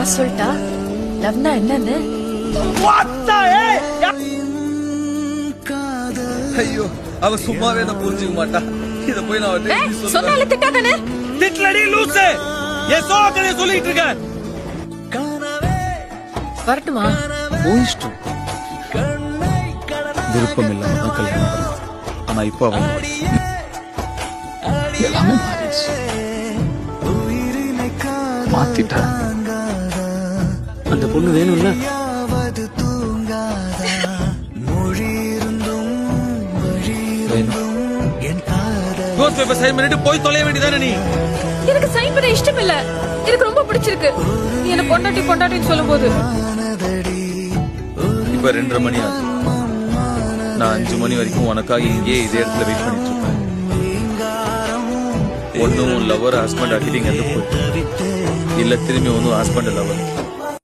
நான் சொல்லிட்டா லவ்னா என்னன்னு? ஐயோ அவ சும்மாவே என்ன புரிஞ்சுக்க மாட்டா. இத போய் நான் சொன்னால திட்டாதானே? திட்லடி லூசு. ஏன் சோகனே சொல்லிட்டு இருக்க? வரட்டுமா? போயிஷ்டம். விருப்பம் இல்லாம தான் கல்யாணம் பண்ணது. ஆனா இப்ப அவன் எல்லாமே மாறிடுச்சு. மாத்திட்டா. அந்த பொண்ணு வேணும்ல? கோர்ஸ் பேப்பர் சைன் பண்ணிட்டு போய் தொலைய வேண்டியதானே நீ? எனக்கு சைன் பண்ண இஷ்டம் இல்ல. எனக்கு ரொம்ப பிடிச்சிருக்கு. நீ என்ன பொண்டாட்டின்னு சொல்லும்போது இப்ப 2:30 மணி ஆகுது. நான் 5 மணி வரைக்கும் உனக்காக இங்கே இதே இடத்துல வெயிட் பண்ணிட்டு இருப்பேன். ஒன்னும் லவர் ஹஸ்பண்ட் ஆக்கிட்டீங்க இல்ல திரும்பி ஒன்னும் ஹஸ்பண்ட் லவர்